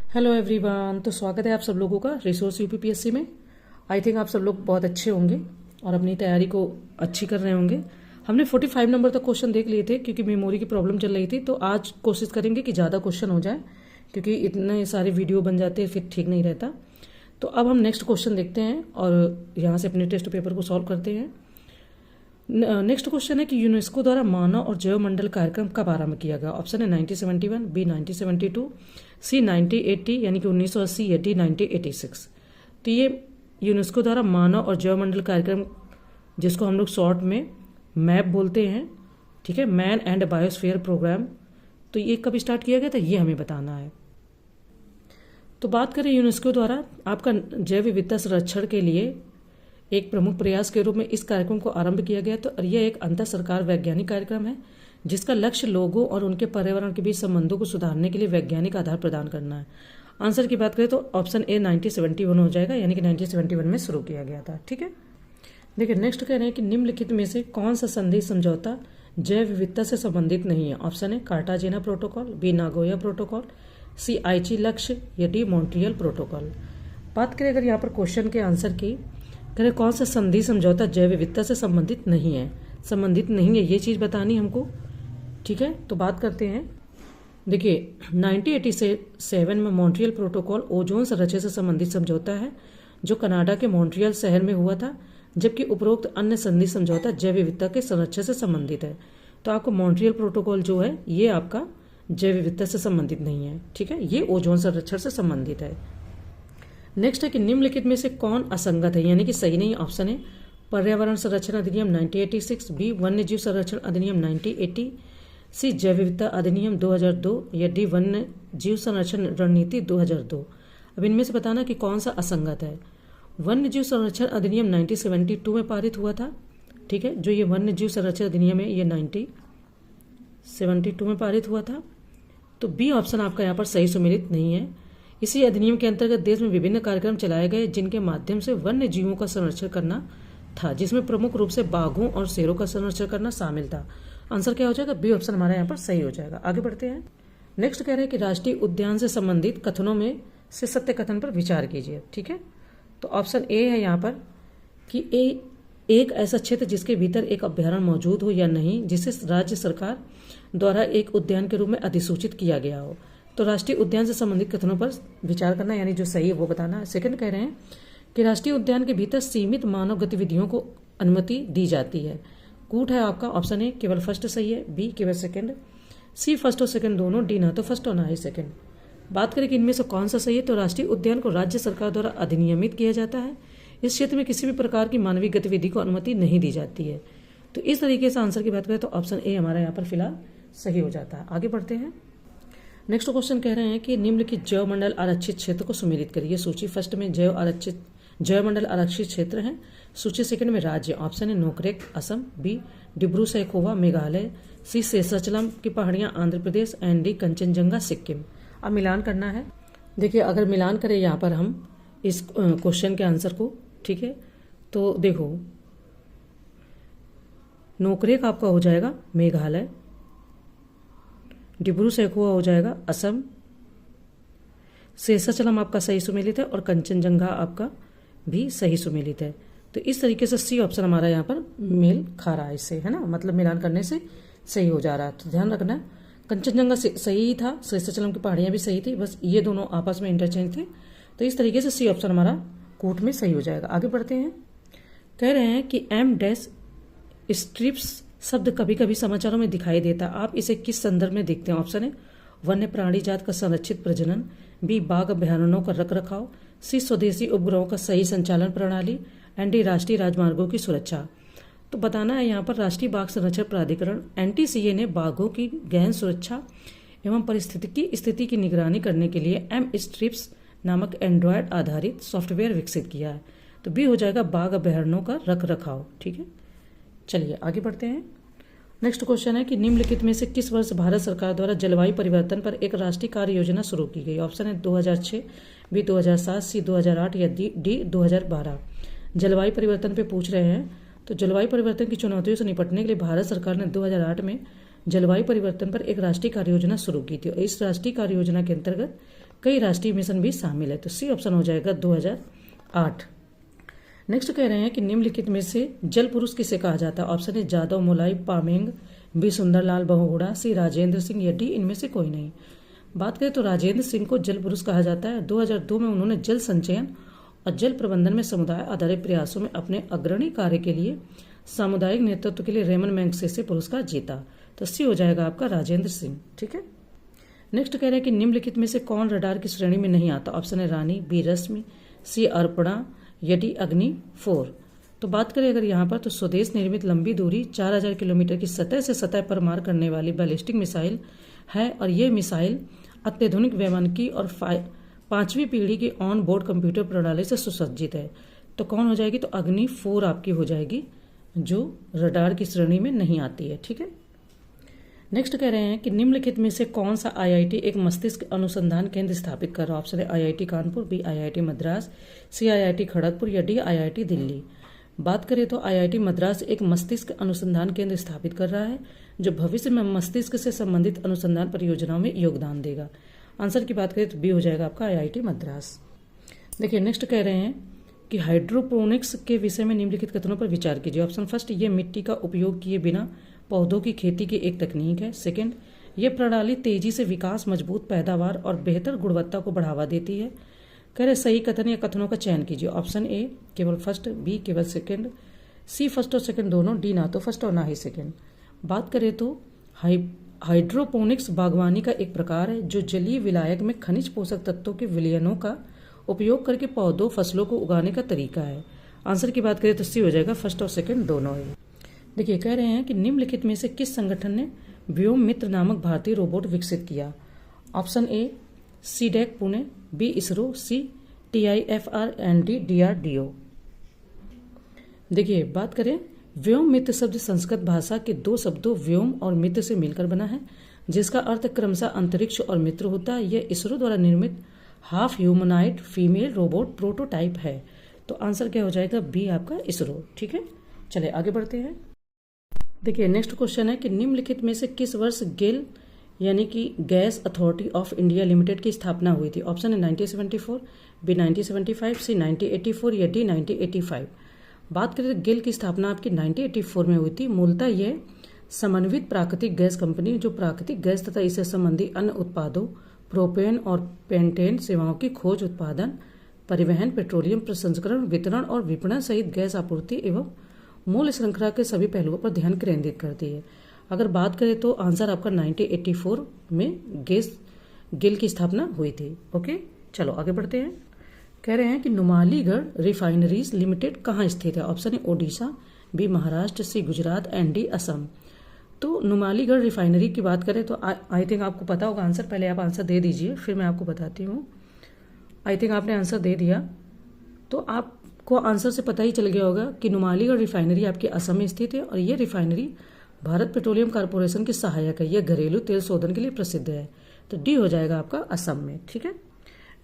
Hello everyone. तो स्वागत है आप सब लोगों का रिसोर्स यूपीपीएससी में। आई थिंक आप सब लोग बहुत अच्छे होंगे और अपनी तैयारी को अच्छी कर रहे होंगे। हमने 45 नंबर तक क्वेश्चन देख लिए थे क्योंकि मेमोरी की प्रॉब्लम चल रही थी। तो आज कोशिश करेंगे कि ज़्यादा क्वेश्चन हो जाए क्योंकि इतने सारे वीडियो बन जाते हैं फिर ठीक नहीं रहता। तो अब हम नेक्स्ट क्वेश्चन देखते हैं और यहाँ से अपने टेस्ट पेपर को सॉल्व करते हैं। नेक्स्ट क्वेश्चन है कि यूनेस्को द्वारा मानव और जैव मंडल कार्यक्रम कब आरंभ किया गया। ऑप्शन है 1971, बी 1972, सी 1980 यानी कि 1980 या डी 1986। तो ये यूनेस्को द्वारा मानव और जैव मंडल कार्यक्रम, जिसको हम लोग शॉर्ट में मैप बोलते हैं, ठीक है, मैन एंड बायोस्फीयर प्रोग्राम, तो ये कब स्टार्ट किया गया था ये हमें बताना है। तो बात करें यूनेस्को द्वारा आपका जैव विविधता संरक्षण के लिए एक प्रमुख प्रयास के रूप में इस कार्यक्रम को आरंभ किया गया। तो यह एक अंतर सरकार वैज्ञानिक कार्यक्रम है जिसका लक्ष्य लोगों और उनके पर्यावरण के बीच संबंधों को सुधारने के लिए वैज्ञानिक आधार प्रदान करना है। आंसर की बात करें तो ऑप्शन ए 1971 हो जाएगा, यानी कि 1971 में शुरू किया गया था। ठीक है, देखिए नेक्स्ट कह रहे हैं कि निम्नलिखित में से कौन सा संधि समझौता जैव विविधता से संबंधित नहीं है। ऑप्शन है Cartagena protocol, B Nagoya protocol, C Aichi लक्ष्य या डी मॉन्ट्रियल प्रोटोकॉल। बात करें अगर यहाँ पर क्वेश्चन के आंसर की, करें कौन सा संधि समझौता जैव विविधता से संबंधित नहीं है, ये चीज बतानी हमको। ठीक है, तो बात करते हैं। देखिए 1987 में मॉन्ट्रियल प्रोटोकॉल ओजोन संरक्षण से संबंधित समझौता है जो कनाडा के मॉन्ट्रियल शहर में हुआ था, जबकि उपरोक्त अन्य संधि समझौता जैव विविधता के संरक्षण से संबंधित है। तो आपको मॉन्ट्रियल प्रोटोकॉल जो है ये आपका जैव विविधता से संबंधित नहीं है। ठीक है, ये ओजोन संरक्षण से संबंधित है। नेक्स्ट है कि निम्नलिखित में से कौन असंगत है, यानी कि सही नहीं। ऑप्शन है पर्यावरण संरक्षण अधिनियम 1986, बी वन्य जीव संरक्षण अधिनियम 1980, सी जैव विविधता अधिनियम 2002 या डी वन्य जीव संरक्षण रणनीति 2002। अब इनमें से बताना कि कौन सा असंगत है। वन्य जीव संरक्षण अधिनियम 1972 में पारित हुआ था। ठीक है, जो ये वन्य जीव संरक्षण अधिनियम है ये 1972 में पारित हुआ था। तो बी ऑप्शन आपका यहाँ पर सही सुमेलित नहीं है। इसी अधिनियम के अंतर्गत देश में विभिन्न कार्यक्रम चलाए गए जिनके माध्यम से वन्य जीवों का संरक्षण करना था, जिसमें प्रमुख रूप से बाघों और शेरों का संरक्षण करना शामिल था। आंसर क्या हो जाएगा, बी ऑप्शन हमारा यहाँ पर सही हो जाएगा। आगे बढ़ते हैं। नेक्स्ट कह रहे हैं कि राष्ट्रीय उद्यान से संबंधित कथनों में से सत्य कथन पर विचार कीजिए। ठीक है, तो ऑप्शन ए है यहाँ पर कि एक ऐसा क्षेत्र जिसके भीतर एक अभ्यारण्य मौजूद हो या नहीं, जिसे राज्य सरकार द्वारा एक उद्यान के रूप में अधिसूचित किया गया हो। तो राष्ट्रीय उद्यान से संबंधित कथनों पर विचार करना, यानी जो सही है वो बताना। सेकंड कह रहे हैं कि राष्ट्रीय उद्यान के भीतर सीमित मानव गतिविधियों को अनुमति दी जाती है। कूट है आपका ऑप्शन ए केवल फर्स्ट सही है, बी केवल सेकंड, सी फर्स्ट और सेकंड दोनों, डी ना तो फर्स्ट और ना ही सेकंड। बात करें कि इनमें से कौन सा सही है, तो राष्ट्रीय उद्यान को राज्य सरकार द्वारा अधिनियमित किया जाता है। इस क्षेत्र में किसी भी प्रकार की मानवीय गतिविधि को अनुमति नहीं दी जाती है। तो इस तरीके से आंसर की बात करें तो ऑप्शन ए हमारा यहाँ पर फिलहाल सही हो जाता है। आगे बढ़ते हैं। नेक्स्ट क्वेश्चन कह रहे हैं कि निम्नलिखित जैव मंडल आरक्षित क्षेत्र को सुमेलित करिए। सूची फर्स्ट में जैव मंडल आरक्षित क्षेत्र है, सूची सेकंड में राज्य। ऑप्शन है नोकरेक असम, बी डिब्रू सैखोवा मेघालय, सी शेषाचलम की पहाड़ियां आंध्र प्रदेश, एंड डी कंचनजंगा सिक्किम। अब मिलान करना है। देखिए अगर मिलान करें यहाँ पर हम इस क्वेश्चन के आंसर को, ठीक है, तो देखो नोकरेक आपका हो जाएगा मेघालय, डिब्रू सैखोवा हो जाएगा असम, शेषाचलम आपका सही सुमेलित है और कंचनजंगा आपका भी सही सुमेलित है। तो इस तरीके से सी ऑप्शन हमारा यहाँ पर मेल खा रहा है इससे, है ना, मतलब मिलान करने से सही हो जा रहा है। तो ध्यान रखना, कंचनजंगा सही था, शेषाचलम की पहाड़ियां भी सही थी, बस ये दोनों आपस में इंटरचेंज थे। तो इस तरीके से सी ऑप्शन हमारा कूट में सही हो जाएगा। आगे बढ़ते हैं। कह रहे हैं कि एम डैश स्ट्रिप्स शब्द कभी कभी समाचारों में दिखाई देता, आप इसे किस संदर्भ में देखते हैं। ऑप्शन है वन्य प्राणी जात का संरक्षित प्रजनन, बी बाघ अभ्यारण्यों का रख रखाव, सी स्वदेशी उपग्रहों का सही संचालन प्रणाली, एंड डी राष्ट्रीय राजमार्गों की सुरक्षा। तो बताना है यहाँ पर राष्ट्रीय बाघ संरक्षण प्राधिकरण एनटीसीए ने बाघों की गहन सुरक्षा एवं पारिस्थितिकी स्थिति की निगरानी करने के लिए एम स्ट्रिप्स नामक एंड्रॉयड आधारित सॉफ्टवेयर विकसित किया है। तो बी हो जाएगा बाघ अभ्यारण्यों का रख रखाव। ठीक है, चलिए आगे बढ़ते हैं। नेक्स्ट क्वेश्चन है कि निम्नलिखित में से किस वर्ष भारत सरकार द्वारा जलवायु परिवर्तन पर एक राष्ट्रीय कार्य योजना शुरू की गई। ऑप्शन है 2006, बी 2007, सी 2008 या डी 2012। जलवायु परिवर्तन पे पूछ रहे हैं, तो जलवायु परिवर्तन की चुनौतियों से निपटने के लिए भारत सरकार ने 2008 में जलवायु परिवर्तन पर एक राष्ट्रीय कार्य योजना शुरू की थी। और इस राष्ट्रीय कार्य योजना के अंतर्गत कई राष्ट्रीय मिशन भी शामिल है। तो सी ऑप्शन हो जाएगा 2008। नेक्स्ट कह रहे हैं कि निम्नलिखित में से जल पुरुष किसे कहा जाता है। Option A Jadav Molai Payeng, B Sunderlal Bahuguna, C Rajendra Singh या डी इनमें से कोई नहीं। बात करें तो राजेंद्र सिंह को जल पुरुष कहा जाता है। 2002 में उन्होंने जल संचयन और जल प्रबंधन में समुदाय आधारित प्रयासों में अपने अग्रणी कार्य के लिए सामुदायिक नेतृत्व के लिए रेमन मैग्सेसे पुरस्कार जीता। तो सी हो जाएगा आपका राजेंद्र सिंह। ठीक है। नेक्स्ट कह रहे हैं कि निम्नलिखित में से कौन रडार की श्रेणी में नहीं आता। ऑप्शन है रानी, बी रश्मि, सी अर्पणा या डी अग्नि 4। तो बात करें अगर यहाँ पर तो स्वदेश निर्मित लंबी दूरी 4000 किलोमीटर की सतह से सतह पर मार करने वाली बैलिस्टिक मिसाइल है और ये मिसाइल अत्याधुनिक वैमानिकी और 5वीं पीढ़ी की ऑन बोर्ड कंप्यूटर प्रणाली से सुसज्जित है। तो कौन हो जाएगी, तो अग्नि 4 आपकी हो जाएगी जो रडार की श्रेणी में नहीं आती है। ठीक है। नेक्स्ट कह रहे हैं कि निम्नलिखित में से कौन सा आईआईटी एक मस्तिष्क अनुसंधान केंद्र स्थापित कर रहा है। ऑप्शन है IIT Kanpur, B IIT Madras, C IIT Kharagpur या डी आईआईटी दिल्ली। बात करें तो आईआईटी मद्रास एक मस्तिष्क अनुसंधान केंद्र स्थापित कर रहा है जो भविष्य में मस्तिष्क से संबंधित अनुसंधान परियोजनाओं में योगदान देगा। आंसर की बात करें तो बी हो जाएगा आपका आईआईटी मद्रास। देखिए नेक्स्ट कह रहे हैं कि हाइड्रोपोनिक्स के विषय में निम्नलिखित कथनों पर विचार कीजिए। ऑप्शन फर्स्ट, ये मिट्टी का उपयोग किए बिना पौधों की खेती की एक तकनीक है। सेकंड, ये प्रणाली तेजी से विकास, मजबूत पैदावार और बेहतर गुणवत्ता को बढ़ावा देती है। कह रहे सही कथन या कथनों का चयन कीजिए। ऑप्शन ए केवल फर्स्ट, बी केवल सेकंड, सी फर्स्ट और सेकंड दोनों, डी ना तो फर्स्ट और ना ही सेकंड। बात करें तो हाइड्रोपोनिक्स बागवानी का एक प्रकार है जो जलीय विलायक में खनिज पोषक तत्वों के विलयनों का उपयोग करके पौधों फसलों को उगाने का तरीका है। आंसर की बात करें तो सी हो जाएगा फर्स्ट और सेकंड दोनों है। देखिए कह रहे हैं कि निम्नलिखित में से किस संगठन ने व्योम मित्र नामक भारतीय रोबोट विकसित किया। Option A CDAC Pune, B ISRO, C TIFR and D DRDO। देखिए बात करें व्योम मित्र शब्द संस्कृत भाषा के दो शब्दों व्योम और मित्र से मिलकर बना है जिसका अर्थ क्रमशः अंतरिक्ष और मित्र होता है। यह इसरो द्वारा निर्मित half humanoid female robot prototype है। तो आंसर क्या हो जाएगा, बी आपका इसरो। ठीक है, चलिए आगे बढ़ते हैं। देखिए नेक्स्ट क्वेश्चन है कि निम्नलिखित में से किस वर्ष गेल यानी कि gas authority of India limited की स्थापना हुई थी। ऑप्शन है 1974, बी 1975, सी 1984 या डी 1985। बात करें तो गेल की स्थापना आपकी 1984 में हुई थी। मूलतः यह समन्वित प्राकृतिक गैस कंपनी जो प्राकृतिक गैस तथा इससे संबंधी अन्य उत्पादों, प्रोपेन और पेंटेन सेवाओं की खोज, उत्पादन, परिवहन, पेट्रोलियम प्रसंस्करण, वितरण और विपणन सहित गैस आपूर्ति एवं मूल्य श्रृंखला के सभी पहलुओं पर ध्यान केंद्रित करती है। अगर बात करें तो आंसर आपका 1984 में गेल की स्थापना हुई थी। ओके, चलो आगे बढ़ते हैं। कह रहे हैं कि नुमालीगढ़ रिफाइनरीज लिमिटेड कहाँ स्थित है। ऑप्शन है Odisha, B Maharashtra, C Gujarat and D Assam. तो नुमालीगढ़ रिफाइनरी की बात करें तो आई थिंक आपको पता होगा आंसर। पहले आप आंसर दे दीजिए फिर मैं आपको बताती हूँ। आई थिंक आपने आंसर दे दिया तो आपको आंसर से पता ही चल गया होगा कि नुमालीगढ़ रिफाइनरी आपकी असम में स्थित है और ये रिफाइनरी भारत पेट्रोलियम कॉर्पोरेशन की सहायक है। यह घरेलू तेल शोधन के लिए प्रसिद्ध है। तो डी हो जाएगा आपका असम में। ठीक है,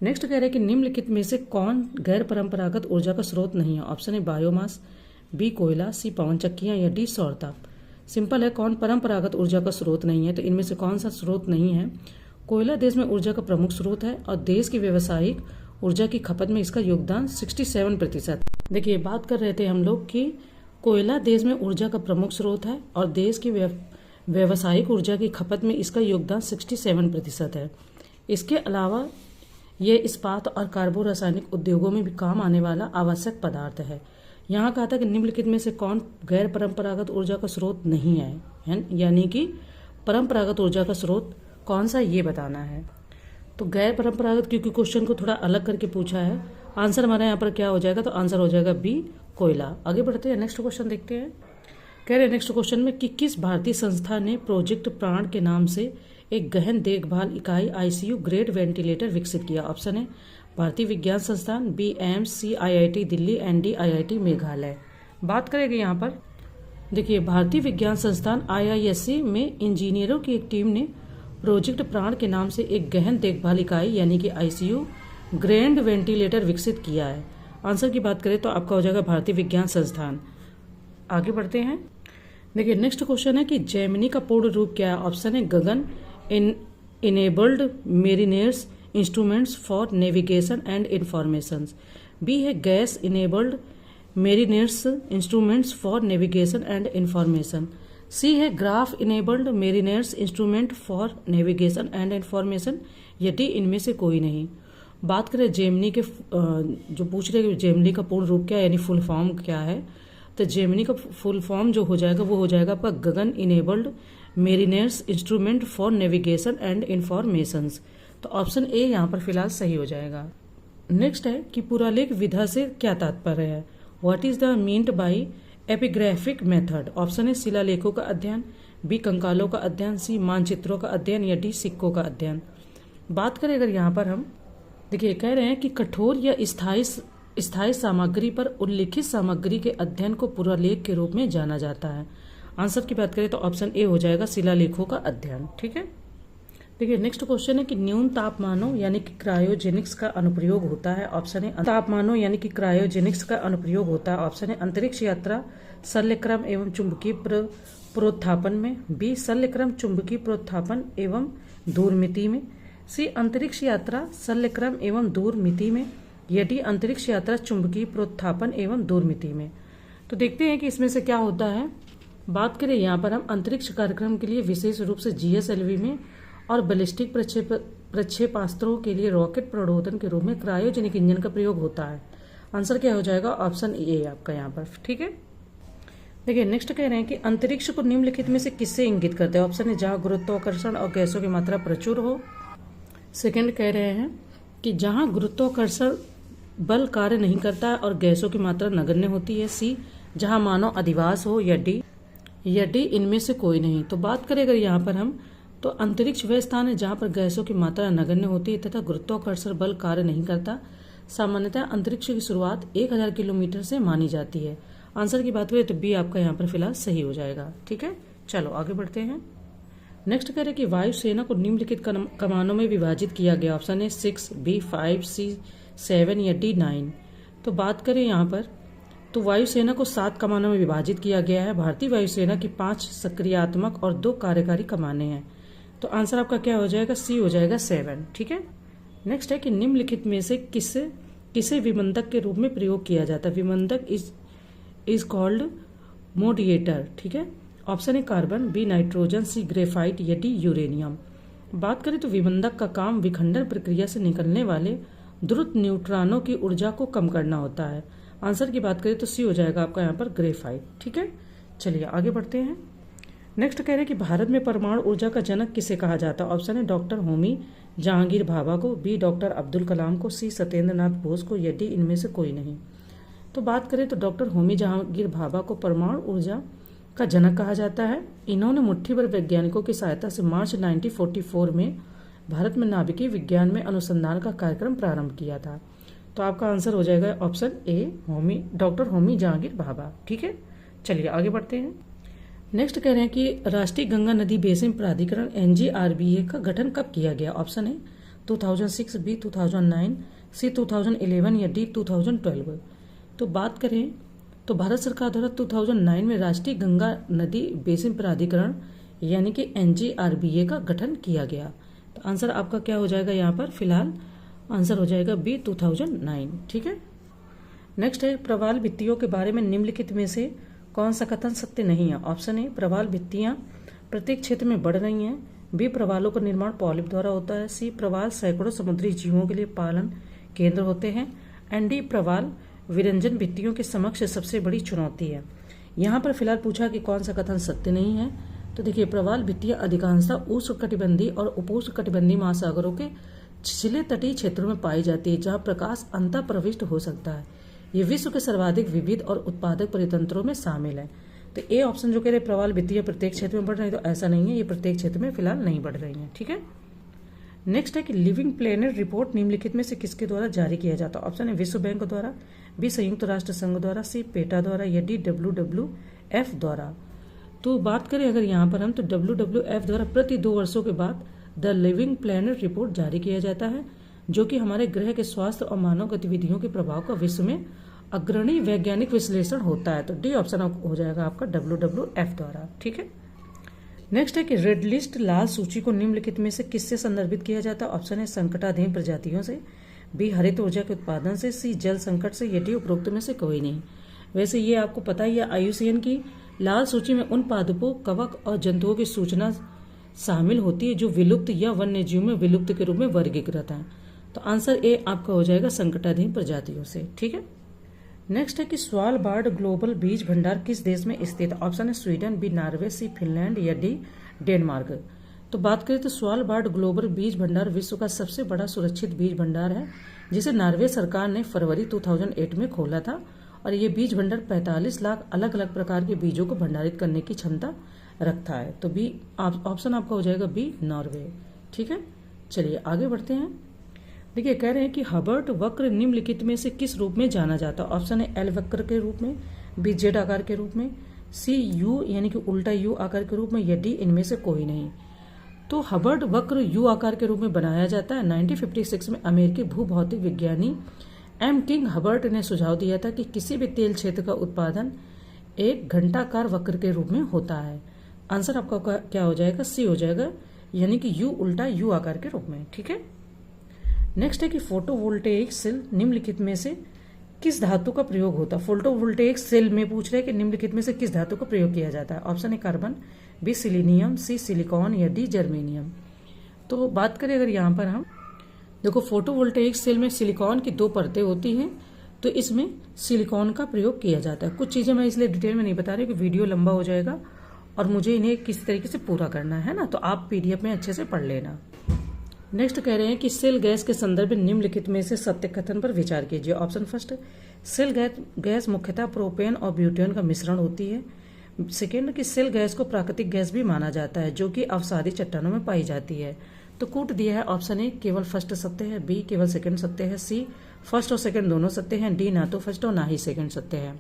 नेक्स्ट कह रहे हैं कि निम्नलिखित में से कौन गैर परंपरागत ऊर्जा का स्रोत नहीं है। ऑप्शन है बायोमास, बी कोयला, सी पवन चक्कियां या डी सौर ताप। सिंपल है, कौन परंपरागत ऊर्जा का स्रोत नहीं है तो इनमें से कौन सा स्रोत नहीं है। कोयला देश में ऊर्जा का प्रमुख स्रोत है और देश की व्यवसायिक ऊर्जा की खपत में इसका योगदान 67%। देखिए बात कर रहे थे हम लोग कि कोयला देश में ऊर्जा का प्रमुख स्रोत है और देश की व्यावसायिक ऊर्जा की खपत में इसका योगदान 67% है। इसके अलावा यह इस्पात और कार्बो रासायनिक उद्योगों में भी काम आने वाला आवश्यक पदार्थ है। यहाँ कहा था कि निम्नलिखित में से कौन गैर परंपरागत ऊर्जा का स्रोत नहीं है, यानी कि परंपरागत ऊर्जा का स्रोत कौन सा ये बताना है। तो गैर परंपरागत क्योंकि क्वेश्चन को थोड़ा अलग करके पूछा है, आंसर हमारा यहाँ पर क्या हो जाएगा, तो आंसर हो जाएगा बी कोयला। आगे बढ़ते हैं, नेक्स्ट क्वेश्चन देखते हैं। कह रहे हैं नेक्स्ट क्वेश्चन में कि किस भारतीय संस्था ने प्रोजेक्ट प्राण के नाम से एक गहन देखभाल इकाई ICU ग्रेड वेंटिलेटर विकसित किया। ऑप्शन है भारतीय विज्ञान संस्थान, B AIIMS, C IIT Delhi and D IIT Meghalaya. बात करेंगे यहाँ पर देखिए भारतीय विज्ञान संस्थान IISc में इंजीनियरों की एक टीम ने प्रोजेक्ट प्राण के नाम से एक गहन देखभाल इकाई यानी कि ICU ग्रैंड वेंटिलेटर विकसित किया है। आंसर की बात करें तो आपका हो जाएगा भारतीय विज्ञान संस्थान। आगे बढ़ते हैं। देखिए नेक्स्ट क्वेश्चन है कि जेमिनी का पूर्ण रूप क्या है। ऑप्शन है Gagan enabled mariners instruments for navigation and information. B है gas enabled mariners instruments for navigation and information. C है graph enabled mariners instrument for navigation and information. या डी इनमें से कोई नहीं। बात करें जेमिनी के जो पूछ रहे हैं जेमिनी का पूर्ण रूप क्या है यानी फुल फॉर्म क्या है, तो जेमिनी का फुल फॉर्म जो हो जाएगा वो हो जाएगा आपका Gagan enabled mariners instrument for navigation and informations. तो ऑप्शन ए यहाँ पर फिलहाल सही हो जाएगा। नेक्स्ट है कि पुरालेख विधा से क्या तात्पर्य है। What is the meant by epigraphic method. Option A शिलालेखों का अध्ययन, बी कंकालों का अध्ययन, सी मानचित्रों का अध्ययन या डी सिक्कों का अध्ययन। बात करें अगर यहाँ पर हम देखिए कह रहे हैं कि कठोर या स्थायी सामग्री पर उल्लिखित सामग्री के अध्ययन को पुरालेख के रूप में जाना जाता है। आंसर की बात करें तो ऑप्शन ए हो जाएगा शिलालेखों का अध्ययन। ठीक है, देखिए नेक्स्ट क्वेश्चन है कि न्यून तापमानों यानी कि क्रायोजेनिक्स का अनुप्रयोग होता है। ऑप्शन ए तापमानों यानी कि क्रायोजेनिक्स का अनुप्रयोग होता है। ऑप्शन ए अंतरिक्ष यात्रा शल्यक्रम एवं चुंबकीय प्रोत्थापन में, बी शल्यक्रम चुंबकीय प्रोत्थापन एवं दूरमिति में, सी अंतरिक्ष यात्रा शल्यक्रम एवं दूरमिति में, या डी अंतरिक्ष यात्रा चुंबकीय प्रोत्थापन एवं दूरमिति में। तो देखते हैं कि इसमें से क्या होता है। बात करें यहाँ पर हम अंतरिक्ष कार्यक्रम के लिए विशेष रूप से GSLV में और बैलिस्टिक प्रक्षेपास्त्रों के लिए रॉकेट प्रणोदन के रूप में क्रायोजेनिक इंजन का प्रयोग होता है। आंसर क्या हो जाएगा, ऑप्शन ए आपका यहाँ पर। ठीक है, देखिए नेक्स्ट कह रहे हैं कि अंतरिक्ष को निम्नलिखित में से किससे इंगित करते हैं। ऑप्शन है जहां गुरुत्वाकर्षण और गैसों की मात्रा प्रचुर हो। सेकंड कह रहे हैं कि जहां गुरुत्वाकर्षण बल कार्य नहीं करता है और गैसों की मात्रा नगण्य होती है। सी जहां मानव अधिवास हो, या डी इनमें से कोई नहीं। तो बात करें अगर यहाँ पर हम तो अंतरिक्ष वह स्थान है जहां पर गैसों की मात्रा नगण्य होती है तथा गुरुत्वाकर्षण बल कार्य नहीं करता। सामान्यतः अंतरिक्ष की शुरुआत 1000 किलोमीटर से मानी जाती है। आंसर की बात करें तो बी आपका यहाँ पर फिलहाल सही हो जाएगा। ठीक है, चलो आगे बढ़ते हैं। नेक्स्ट कह रहे हैं कि वायुसेना को निम्नलिखित कमानों में विभाजित किया गया। ऑप्शन है 6, बी 5, सी 7 या डी 9। तो बात करें यहाँ पर तो वायुसेना को 7 कमानों में विभाजित किया गया है। भारतीय वायुसेना की 5 सक्रियात्मक और 2 कार्यकारी कमानें हैं। तो आंसर आपका क्या हो जाएगा, सी हो जाएगा 7। ठीक है, नेक्स्ट है कि निम्नलिखित में से किसे विमंदक के रूप में प्रयोग किया जाता है। विमंदक इज कॉल्ड मोडिएटर। ठीक है, option A carbon, B nitrogen, C graphite या डी यूरेनियम। बात करें तो विमंदक का काम विखंडन प्रक्रिया से निकलने वाले द्रुत न्यूट्रॉनों की ऊर्जा को कम करना होता है। आंसर की बात करें तो सी हो जाएगा आपका यहाँ पर ग्रेफाइट। ठीक है, चलिए आगे बढ़ते हैं। नेक्स्ट कह रहे हैं कि भारत में परमाणु ऊर्जा का जनक किसे कहा जाता है। ऑप्शन है डॉक्टर होमी जहांगीर भाभा को, बी डॉक्टर अब्दुल कलाम को, सी सत्येंद्र नाथ बोस को, या डी इनमें से कोई नहीं। तो बात करें तो डॉक्टर होमी जहांगीर भाभा को परमाणु ऊर्जा का जनक कहा जाता है। इन्होंने मुट्ठी भर वैज्ञानिकों की सहायता से मार्च 1944 में भारत में नाभिकीय विज्ञान में अनुसंधान का कार्यक्रम प्रारंभ किया था। तो आपका आंसर हो जाएगा option A doctor Homi Jahangir Bhabha. ठीक है, चलिए आगे बढ़ते हैं। नेक्स्ट कह रहे हैं कि राष्ट्रीय गंगा नदी बेसिन प्राधिकरण NGRBA का गठन कब किया गया। ऑप्शन है 2006, बी 2009, सी 2011 या डी 2012। तो बात करें तो भारत सरकार द्वारा 2009 में राष्ट्रीय गंगा नदी बेसिन प्राधिकरण यानी कि NGRBA का गठन किया गया। तो आंसर आपका क्या हो जाएगा यहाँ पर फिलहाल आंसर हो जाएगा बी 2009। ठीक है, नेक्स्ट है प्रवाल भित्तियों के बारे में निम्नलिखित में से कौन सा कथन सत्य नहीं है। ऑप्शन ए प्रवाल भित्तियां प्रत्येक क्षेत्र में बढ़ रही हैं, बी प्रवालों का निर्माण पॉलिप द्वारा होता है, सी प्रवाल सैकड़ों समुद्री जीवों के लिए पालन केंद्र होते हैं, एंड डी प्रवाल विरंजन भित्तियों के समक्ष सबसे बड़ी चुनौती है। यहाँ पर फिलहाल पूछा कि कौन सा कथन सत्य नहीं है। तो देखिए प्रवाल भित्तियां अधिकांशतः उष्णकटिबंधीय और उपोष्णकटिबंधीय महासागरों के छिले तटीय क्षेत्रों में पाई जाती है जहाँ प्रकाश अंतः प्रविष्ट हो सकता है। ये विश्व के सर्वाधिक विविध और उत्पादक परितंत्रों में शामिल है। तो ए ऑप्शन जो कह रहे प्रवाल भित्तियां प्रत्येक क्षेत्र में बढ़ रही है, तो ऐसा नहीं है, ये प्रत्येक क्षेत्र में फिलहाल नहीं बढ़ रही है। ठीक है, नेक्स्ट है कि लिविंग प्लेनेट रिपोर्ट निम्नलिखित में से किसके द्वारा जारी किया जाता है। ऑप्शन है विश्व बैंक द्वारा, बी संयुक्त राष्ट्र संघ द्वारा, सी पेटा द्वारा या डी WWF द्वारा। तो बात करें अगर यहाँ पर हम तो WWF द्वारा प्रति 2 वर्षों के बाद द लिविंग प्लेनेट रिपोर्ट जारी किया जाता है, जो कि हमारे ग्रह के स्वास्थ्य और मानव गतिविधियों के प्रभाव का विश्व में अग्रणी वैज्ञानिक विश्लेषण होता है। तो डी ऑप्शन हो जाएगा आपका WWF द्वारा। ठीक है, नेक्स्ट है कि रेड लिस्ट लाल सूची को निम्नलिखित में से किससे संदर्भित किया जाता है? ऑप्शन है संकटाधीन प्रजातियों से, बी हरित ऊर्जा के उत्पादन से, सी जल संकट से, या डी उपरोक्त में से कोई नहीं। वैसे ये आपको पता ही है, IUCN की लाल सूची में उन पादपों, कवक और जंतुओं की सूचना शामिल होती है जो विलुप्त या वन्य जीव में विलुप्त के रूप में वर्गीकृत है। तो आंसर ए आपका हो जाएगा संकटाधीन प्रजातियों से। ठीक है। नेक्स्ट है कि स्वालबार्ड ग्लोबल बीज भंडार किस देश में स्थित? ऑप्शन है स्वीडन, बी नॉर्वे, सी फिनलैंड, या डी डेनमार्क। तो बात करें तो स्वालबार्ड ग्लोबल बीज भंडार विश्व का सबसे बड़ा सुरक्षित बीज भंडार है, जिसे नॉर्वे सरकार ने फरवरी 2008 में खोला था। और ये बीज भंडार 45 लाख अलग अलग प्रकार के बीजों को भंडारित करने की क्षमता रखता है। तो बी ऑप्शन आपका हो जाएगा बी नॉर्वे। ठीक है, चलिए आगे बढ़ते हैं। देखिए कह रहे हैं कि हबर्ट वक्र निम्नलिखित में से किस रूप में जाना जाता है? ऑप्शन है एल वक्र के रूप में, बी जेड आकार के रूप में, सी यू यानी कि उल्टा यू आकार के रूप में, या डी इनमें से कोई नहीं। तो हबर्ट वक्र यू आकार के रूप में बनाया जाता है। 1956 में अमेरिकी भूभौतिक विज्ञानी एम किंग हबर्ट ने सुझाव दिया था कि किसी भी तेल क्षेत्र का उत्पादन एक घंटाकार वक्र के रूप में होता है। आंसर आपका क्या हो जाएगा? सी हो जाएगा, यानी कि यू उल्टा यू आकार के रूप में। ठीक है। नेक्स्ट है कि फोटोवोल्टेइक सेल निम्नलिखित में से किस धातु का प्रयोग होता है? फोटोवोल्टेइक सेल में पूछ रहे हैं कि निम्नलिखित में से किस धातु का प्रयोग किया जाता है? ऑप्शन है कार्बन, बी सिलीनियम, सी सिलिकॉन, या डी जर्मेनियम। तो बात करें अगर यहाँ पर हम देखो, फोटोवोल्टेइक सेल में सिलिकॉन की 2 परतें होती हैं, तो इसमें सिलिकॉन का प्रयोग किया जाता है। कुछ चीजें मैं इसलिए डिटेल में नहीं बता रही कि वीडियो लंबा हो जाएगा और मुझे इन्हें किसी तरीके से पूरा करना है ना, तो आप PDF में अच्छे से पढ़ लेना। नेक्स्ट कह रहे हैं कि सेल गैस के संदर्भ में निम्नलिखित में से सत्य कथन पर विचार कीजिए। ऑप्शन फर्स्ट, सेल गैस मुख्यतः प्रोपेन और ब्यूटेन का मिश्रण होती है। सेकेंड कि सेल गैस को प्राकृतिक गैस भी माना जाता है, जो कि अवसादी चट्टानों में पाई जाती है। तो कूट दिया है। ऑप्शन ए केवल फर्स्ट सत्य है, बी केवल सेकंड सत्य है, सी फर्स्ट और सेकंड दोनों सत्य हैं, डी ना तो फर्स्ट और ना ही सेकंड सत्य है।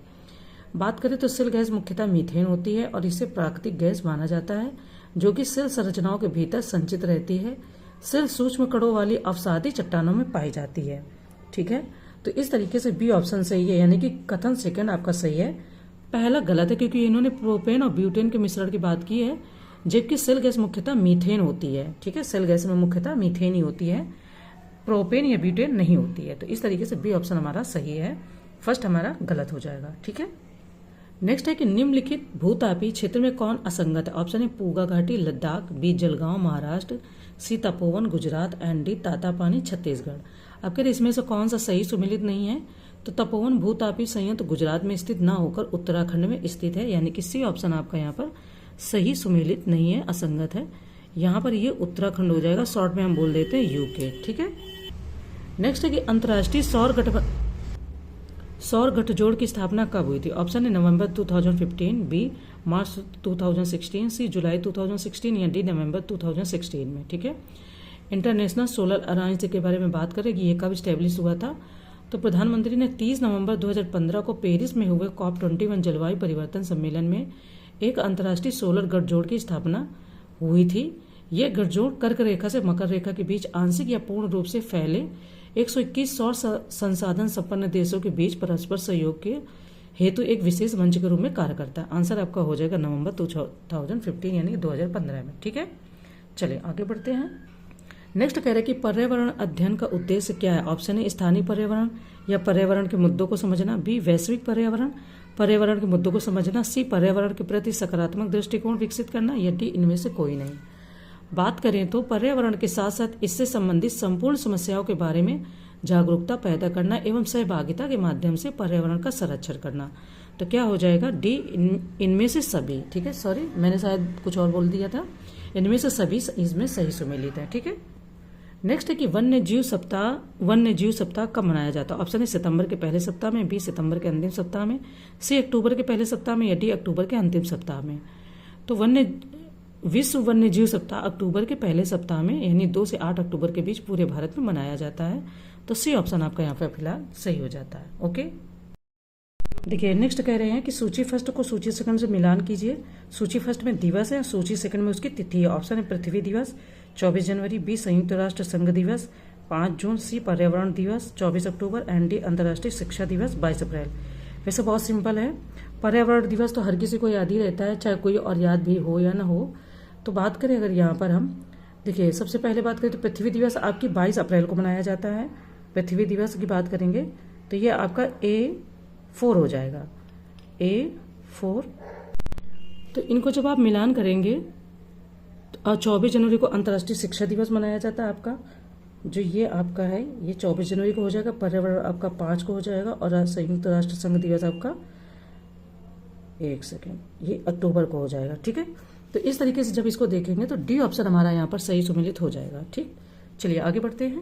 बात करें तो सेल गैस मुख्यतः मीथेन होती है और इसे प्राकृतिक गैस माना जाता है, जो कि सेल संरचनाओं के भीतर संचित रहती है। सेल सूक्ष्म कणों वाली अवसादी चट्टानों में पाई जाती है। ठीक है, तो इस तरीके से बी ऑप्शन सही है, यानी कि कथन सेकंड आपका सही है। पहला गलत है, क्योंकि इन्होंने प्रोपेन और ब्यूटेन के मिश्रण की बात की है, जबकि सेल गैस मुख्यतः मीथेन होती है। ठीक है, सेल गैस में मुख्यतः मीथेन ही होती है, प्रोपेन या ब्यूटेन नहीं होती है। तो इस तरीके से बी ऑप्शन हमारा सही है, फर्स्ट हमारा गलत हो जाएगा। ठीक है। नेक्स्ट है कि निम्नलिखित भूतापीय क्षेत्र में कौन असंगत है? ऑप्शन है पूगा घाटी Ladakh, B Jalgaon Maharashtra, C Tapovan Gujarat, and D Tatapani Chhattisgarh. अब कह इसमें से कौन सा सही सुमेलित नहीं है? तो तपोवन भूतापीय संयंत्र गुजरात में स्थित न होकर उत्तराखंड में स्थित है, यानी कि सी ऑप्शन आपका यहाँ पर सही सुमेलित नहीं है, असंगत है। यहाँ पर ये उत्तराखंड हो जाएगा, शॉर्ट में हम बोल देते हैं यूके। ठीक है। नेक्स्ट है कि अंतर्राष्ट्रीय सौर गठजोड़ की स्थापना कब हुई थी? ऑप्शन है नवंबर 2015, बी मार्च 2016, सी जुलाई 2016, या डी नवंबर 2016 में। ठीक है। इंटरनेशनल सोलर अलायंस के बारे में बात करें कि ये कब स्टैब्लिश हुआ था, तो प्रधानमंत्री ने 30 नवंबर 2015 को पेरिस में हुए COP21 जलवायु परिवर्तन सम्मेलन में एक अंतर्राष्ट्रीय सोलर गठजोड़ की स्थापना हुई थी। यह गठजोड़ कर्क रेखा से मकर रेखा के बीच आंशिक या पूर्ण रूप से फैले 121 सौर संसाधन संपन्न देशों के बीच परस्पर सहयोग के हेतु एक विशेष मंच के रूप में कार्य करता है। आंसर आपका हो जाएगा नवंबर 2015 यानी 2015 में। ठीक है, चलिए आगे बढ़ते हैं। नेक्स्ट कह रहे हैं कि पर्यावरण अध्ययन का उद्देश्य क्या है? ऑप्शन है स्थानीय पर्यावरण या पर्यावरण के मुद्दों को समझना, बी वैश्विक पर्यावरण, पर्यावरण के मुद्दों को समझना, सी पर्यावरण के प्रति सकारात्मक दृष्टिकोण विकसित करना, या डी इनमें से कोई नहीं। बात करें तो पर्यावरण के साथ साथ इससे संबंधित संपूर्ण समस्याओं के बारे में जागरूकता पैदा करना एवं सहभागिता के माध्यम से पर्यावरण का संरक्षण करना। तो क्या हो जाएगा? डी इनमें से सभी। ठीक है, सॉरी मैंने शायद कुछ और बोल दिया था, इनमें से सभी इसमें सही सुमेलित है। ठीक है। नेक्स्ट है कि वन्य जीव सप्ताह कब मनाया जाता है? ऑप्शन है सितंबर के पहले सप्ताह में, बी सितंबर के अंतिम सप्ताह में, सी अक्टूबर के पहले सप्ताह में, या डी अक्टूबर के अंतिम सप्ताह में। तो विश्व वन्य जीव सप्ताह अक्टूबर के पहले सप्ताह में यानी 2 से 8 अक्टूबर के बीच पूरे भारत में मनाया जाता है। तो सी ऑप्शन आपका यहाँ पर फिलहाल सही हो जाता है। ओके, देखिए नेक्स्ट कह रहे हैं कि सूची फर्स्ट को सूची सेकंड से मिलान कीजिए। सूची फर्स्ट में दिवस है, सूची सेकंड में उसकी तिथि है। ऑप्शन है पृथ्वी दिवस 24 जनवरी, बी संयुक्त राष्ट्र संघ दिवस 5 जून, सी पर्यावरण दिवस 24 अक्टूबर, एंड डी अंतर्राष्ट्रीय शिक्षा दिवस 22 अप्रैल। वैसे बहुत सिंपल है, पर्यावरण दिवस तो हर किसी को याद ही रहता है, चाहे कोई और याद भी हो या ना हो। तो बात करें अगर यहाँ पर हम देखिए, सबसे पहले बात करें तो पृथ्वी दिवस आपकी 22 अप्रैल को मनाया जाता है। पृथ्वी दिवस की बात करेंगे तो ये आपका A4 हो जाएगा, A4। तो इनको जब आप मिलान करेंगे तो 24 जनवरी को अंतर्राष्ट्रीय शिक्षा दिवस मनाया जाता है आपका, जो ये आपका है ये 24 जनवरी को हो जाएगा। पर्यावरण आपका 5 को हो जाएगा और संयुक्त राष्ट्र संघ दिवस आपका 1 सेकेंड ये अक्टूबर को हो जाएगा। ठीक है, तो इस तरीके से जब इसको देखेंगे तो डी ऑप्शन हमारा यहाँ पर सही सुमेलित हो जाएगा। ठीक, चलिए आगे बढ़ते हैं।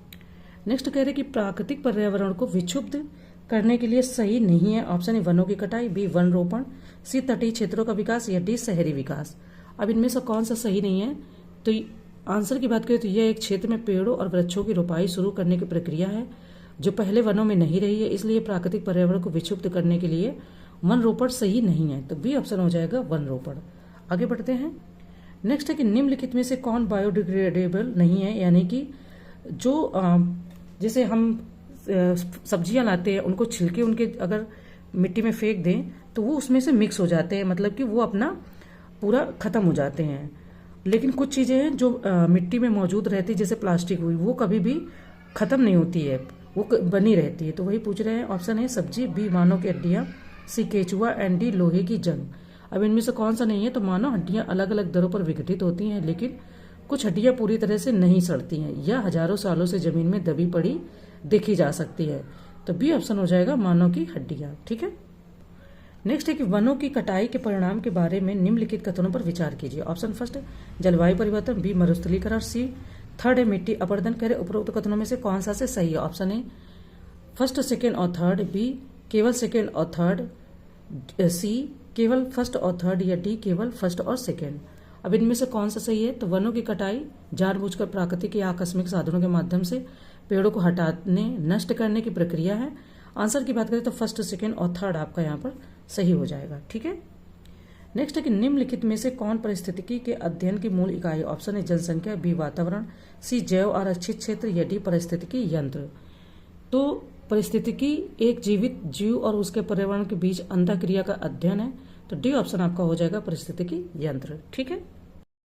नेक्स्ट कह रहे हैं कि प्राकृतिक पर्यावरण को विक्षुब्ध करने के लिए सही नहीं है। ऑप्शन ए वनों की कटाई, बी वन रोपण, सी तटीय क्षेत्रों का विकास या डी शहरी विकास। अब इनमें से कौन सा सही नहीं है? तो आंसर की बात करें तो यह एक क्षेत्र में पेड़ों और वृक्षों की रोपाई शुरू करने की प्रक्रिया है जो पहले वनों में नहीं रही है, इसलिए प्राकृतिक पर्यावरण को विक्षुब्ध करने के लिए वन रोपण सही नहीं है। तो बी ऑप्शन हो जाएगा वन रोपण। आगे बढ़ते हैं। नेक्स्ट है कि निम्नलिखित में से कौन बायोडिग्रेडेबल नहीं है, यानी कि जो जैसे हम सब्जियां लाते हैं उनको छिलके उनके अगर मिट्टी में फेंक दें तो वो उसमें से मिक्स हो जाते हैं, मतलब कि वो अपना पूरा खत्म हो जाते हैं। लेकिन कुछ चीजें हैं जो मिट्टी में मौजूद रहती है, जैसे प्लास्टिक हुई, वो कभी भी खत्म नहीं होती है, वो बनी रहती है। तो वही पूछ रहे हैं। ऑप्शन है सब्जी, बी मानव की हड्डियां, सी केचुआ एंड डी लोहे की जंग। अब इनमें से कौन सा नहीं है? तो मानव हड्डियां अलग अलग दरों पर विघटित होती हैं, लेकिन कुछ हड्डियां पूरी तरह से नहीं सड़ती हैं या हजारों सालों से जमीन में दबी पड़ी देखी जा सकती है। तो बी ऑप्शन हो जाएगा मानव की हड्डियां। ठीक है, नेक्स्ट है कि वनों की कटाई के परिणाम के बारे में निम्नलिखित कथनों पर विचार कीजिए। ऑप्शन फर्स्ट है जलवायु परिवर्तन, बी मरुस्थलीकरण, सी थर्ड है मिट्टी अपरदन। कह रहे उपरोक्त कथनों में से कौन सा से सही है? ऑप्शन है फर्स्ट, सेकेंड और थर्ड, बी केवल सेकेंड और थर्ड, सी केवल फर्स्ट और थर्ड, या डी केवल फर्स्ट और सेकेंड। अब इनमें से कौन सा सही है? तो वनों की कटाई जानबूझकर प्राकृतिक या आकस्मिक साधनों के माध्यम से पेड़ों को हटाने नष्ट करने की प्रक्रिया है। आंसर की बात करें तो फर्स्ट, सेकेंड और थर्ड आपका यहाँ पर सही हो जाएगा। ठीक है, नेक्स्ट है कि निम्नलिखित में से कौन पारिस्थितिकी के अध्ययन की मूल इकाई? ऑप्शन है जनसंख्या, बी वातावरण, सी जैव आरक्षित क्षेत्र, या डी पारिस्थितिकी यंत्र। तो पारिस्थितिकी एक जीवित जीव और उसके पर्यावरण के बीच अंतःक्रिया का अध्ययन है। तो डी ऑप्शन आपका हो जाएगा पारिस्थितिकी यंत्र। ठीक है।